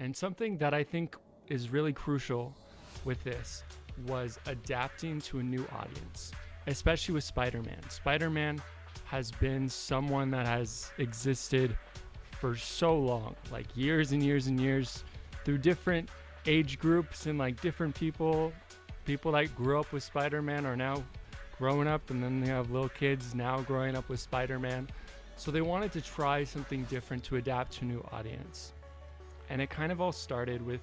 And something that I think is really crucial with this was adapting to a new audience, especially with Spider-Man. Spider-Man has been someone that has existed for so long, like years and years and years, through different age groups and like different people that grew up with Spider-Man are now growing up, and then they have little kids now growing up with Spider-Man. So they wanted to try something different to adapt to a new audience. And it kind of all started with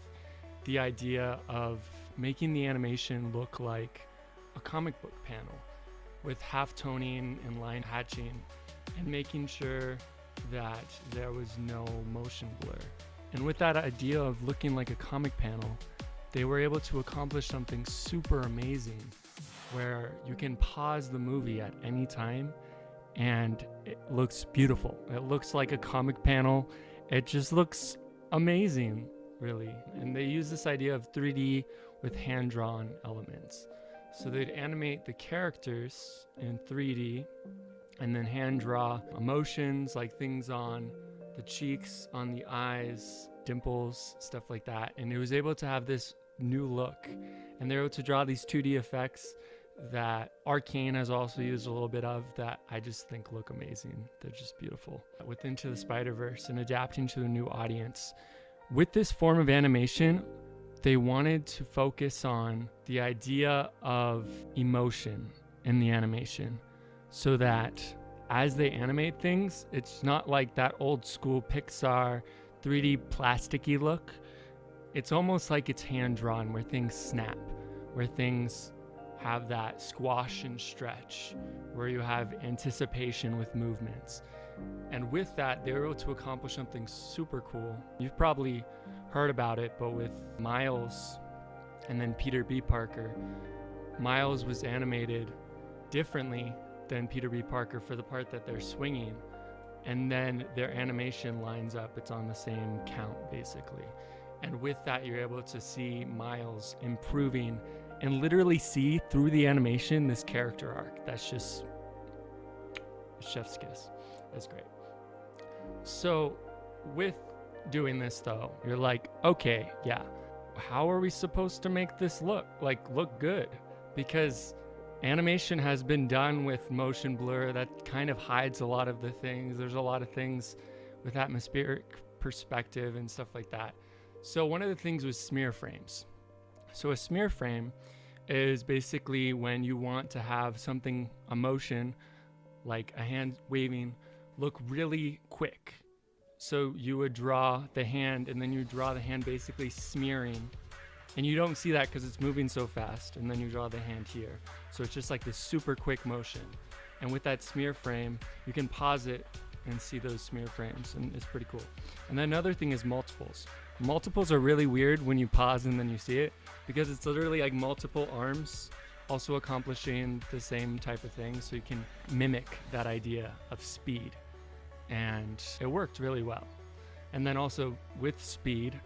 the idea of making the animation look like a comic book panel with half-toning and line hatching and making sure that there was no motion blur. And with that idea of looking like a comic panel, they were able to accomplish something super amazing where you can pause the movie at any time and it looks beautiful. It looks like a comic panel. It just looks amazing, really. And they use this idea of 3D with hand-drawn elements. So they'd animate the characters in 3D and then hand draw emotions, like things on the cheeks, on the eyes, dimples, stuff like that. And it was able to have this new look. And they're able to draw these 2D effects that Arcane has also used a little bit of that I just think look amazing. They're just beautiful. With Into the Spider-Verse and adapting to a new audience, with this form of animation, they wanted to focus on the idea of emotion in the animation so that as they animate things, it's not like that old school Pixar 3D plasticky look. It's almost like it's hand-drawn, where things snap, where things have that squash and stretch, where you have anticipation with movements. And with that, they were able to accomplish something super cool. You've probably heard about it, but with Miles and then Peter B. Parker, Miles was animated differently than Peter B. Parker for the part that they're swinging. And then their animation lines up. It's on the same count, basically. And with that, you're able to see Miles improving and literally see through the animation this character arc. That's just chef's kiss. That's great. So with doing this though, you're like, okay, yeah, how are we supposed to make this look good? Because animation has been done with motion blur that kind of hides a lot of the things. There's a lot of things with atmospheric perspective and stuff like that. So one of the things was smear frames. So a smear frame is basically when you want to have something, a motion, like a hand waving, look really quick. So you would draw the hand, and then you draw the hand basically smearing. And you don't see that because it's moving so fast. And then you draw the hand here. So it's just like this super quick motion. And with that smear frame, you can pause it and see those smear frames. And it's pretty cool. And then another thing is multiples. Multiples are really weird when you pause and then you see it, because it's literally like multiple arms also accomplishing the same type of thing. So you can mimic that idea of speed. And it worked really well. And then also with speed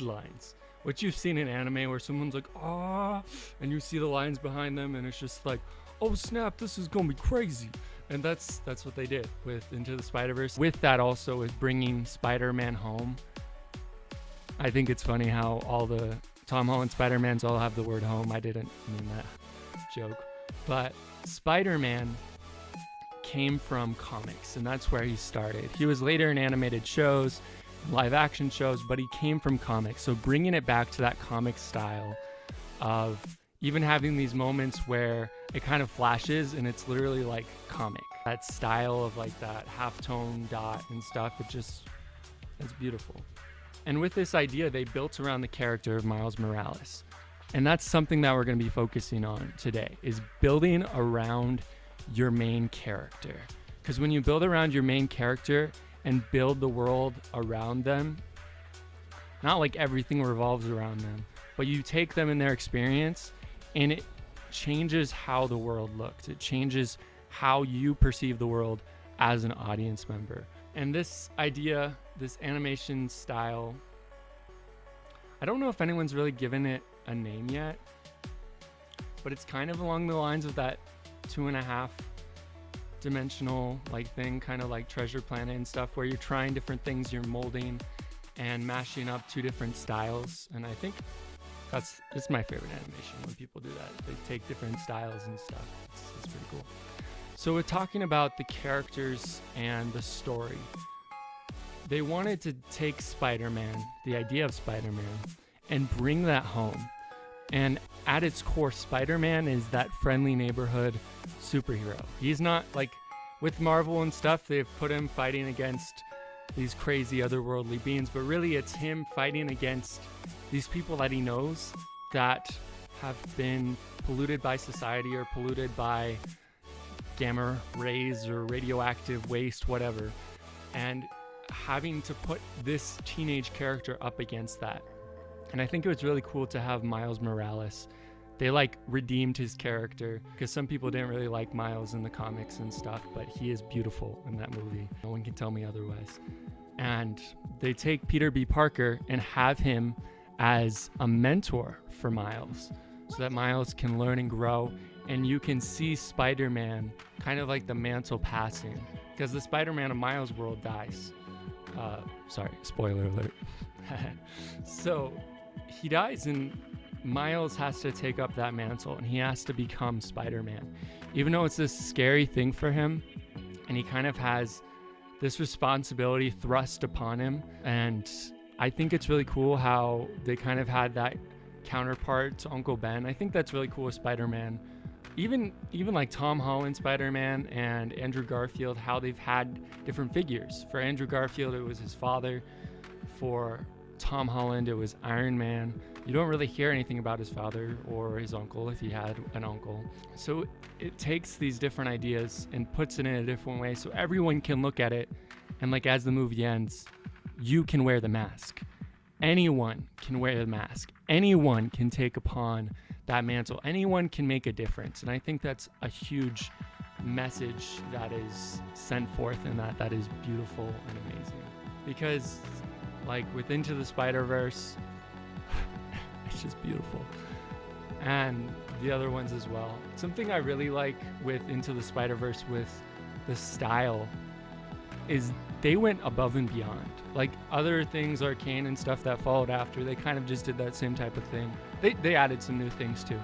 lines, which you've seen in anime where someone's like, ah, and you see the lines behind them and it's just like, oh snap, this is gonna be crazy. And that's what they did with Into the Spider-Verse. With that also, with bringing Spider-Man home, I think it's funny how all the Tom Holland Spider-Mans all have the word home. I didn't mean that joke. But Spider-Man came from comics, and that's where he started. He was later in animated shows, live action shows, but he came from comics. So bringing it back to that comic style of even having these moments where it kind of flashes and it's literally like comic. That style of like that half-tone dot and stuff, it's beautiful. And with this idea, they built around the character of Miles Morales. And that's something that we're going to be focusing on today, is building around your main character. Because when you build around your main character and build the world around them, not like everything revolves around them, but you take them in their experience and it changes how the world looks. It changes how you perceive the world as an audience member. And this idea, this animation style, I don't know if anyone's really given it a name yet, but it's kind of along the lines of that 2.5 dimensional like thing, kind of like Treasure Planet and stuff, where you're trying different things, you're molding, and mashing up two different styles. And I think it's my favorite animation when people do that. They take different styles and stuff. It's pretty cool. So we're talking about the characters and the story. They wanted to take Spider-Man, the idea of Spider-Man, and bring that home. And at its core, Spider-Man is that friendly neighborhood superhero. He's not like with Marvel and stuff, they've put him fighting against these crazy otherworldly beings, but really it's him fighting against these people that he knows that have been polluted by society or polluted by gamma rays or radioactive waste, whatever, and having to put this teenage character up against that. And I think it was really cool to have Miles Morales. They like redeemed his character because some people didn't really like Miles in the comics and stuff, but he is beautiful in that movie. No one can tell me otherwise. And they take Peter B. Parker and have him as a mentor for Miles so that Miles can learn and grow. And you can see Spider-Man kind of like the mantle passing because the Spider-Man of Miles' world dies. Sorry, spoiler alert. So he dies and Miles has to take up that mantle and he has to become Spider-Man. Even though it's this scary thing for him and he kind of has this responsibility thrust upon him. And I think it's really cool how they kind of had that counterpart to Uncle Ben. I think that's really cool with Spider-Man. Even like Tom Holland Spider-Man and Andrew Garfield, how they've had different figures. For Andrew Garfield, it was his father. For Tom Holland, it was Iron Man. You don't really hear anything about his father or his uncle if he had an uncle. So it takes these different ideas and puts it in a different way so everyone can look at it. And like as the movie ends, you can wear the mask. Anyone can wear the mask. Anyone can take upon that mantle. Anyone can make a difference. And I think that's a huge message that is sent forth and that is beautiful and amazing. Because like with Into the Spider-Verse, it's just beautiful. And the other ones as well. Something I really like with Into the Spider-Verse with the style is they went above and beyond. Like other things, Arcane and stuff that followed after, they kind of just did that same type of thing. They added some new things too.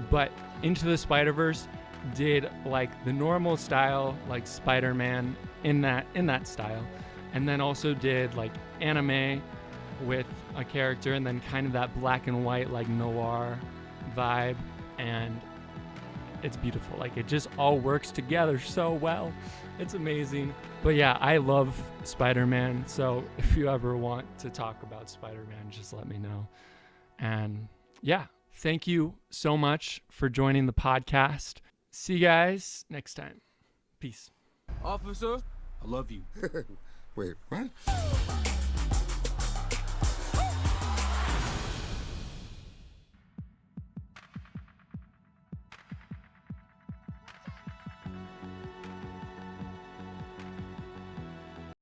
But Into the Spider-Verse did like the normal style, like Spider-Man in that style. And then also did like anime with a character and then kind of that black and white like noir vibe, and it's beautiful. Like it just all works together so well. It's amazing. But yeah, I love Spider-Man. So if you ever want to talk about Spider-Man, just let me know. And yeah, thank you so much for joining the podcast. See you guys next time. Peace. Officer, I love you. Wait, what?